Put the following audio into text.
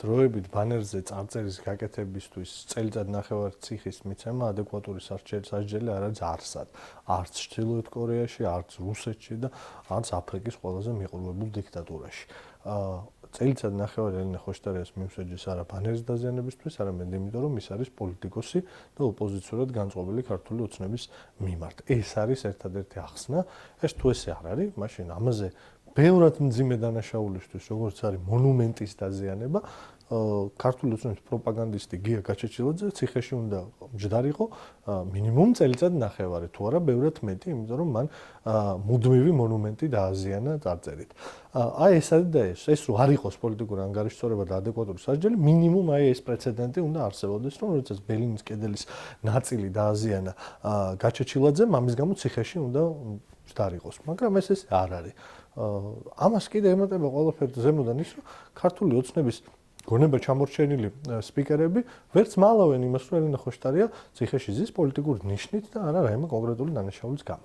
დროებით ბანერზე წარწერის გაკეთებისთვის წელიწად ნახევარ ციხის მიცემა ადეკვატური სასჯელი არ არის არსად. არც ჩრდილოეთ კორეაში, არც რუსეთში და არც აფრიკის ყველაზე მიყრუებულ დიქტატურაში. წელიწად ნახევარი ელენე ხოშტარიას მიუსაჯეს არა ბანერის დაზიანებისთვის, არამედ იმიტომ, რომ ის არის პოლიტიკოსი და ოპოზიციურად განწყობილი ქართული ოცნების მიმართ. ეს არის ერთადერთი ახსნა. ეს თუ ესე არ არის, მაშინ ამაზე ბევრად მძიმე დანაშაულისთვის, როგორც არის მონუმენტის დაზიანება, ქართული ოცნების პროპაგანდისტი გია გაჩეჩილაძე ციხეში უნდა მჯდარიყო მინიმუმ წელიწად ნახევარი, თუ არა ბევრად მეტი, იმიტომ რომ მან მუდმივი მონუმენტი დააზიანა წარწერით. აი ეს არის და ეს რო არ იყოს პოლიტიკური ანგარიშსწორება და ადეკვატური სასჯელი, მინიმუმ აი ეს პრეცედენტი უნდა არსებობდეს, რომ როდესაც ბერლინის კედლის ნაწილი დააზიანა გაჩეჩილაძემ, ამის გამო ციხეში უნდა მჯდარიყოს, მაგრამ ეს არ არის. ამას კიდე ემატება ყველაფერი ზემოდან ის, რომ ქართული ოცნების გონება ჩამორჩენილი სპიკერები ვერც მალავენ იმას, რომ ელენე ხოშტარია ციხეში ზის პოლიტიკური ნიშნით და არა რაიმე კონკრეტული დანაშაულის გამო.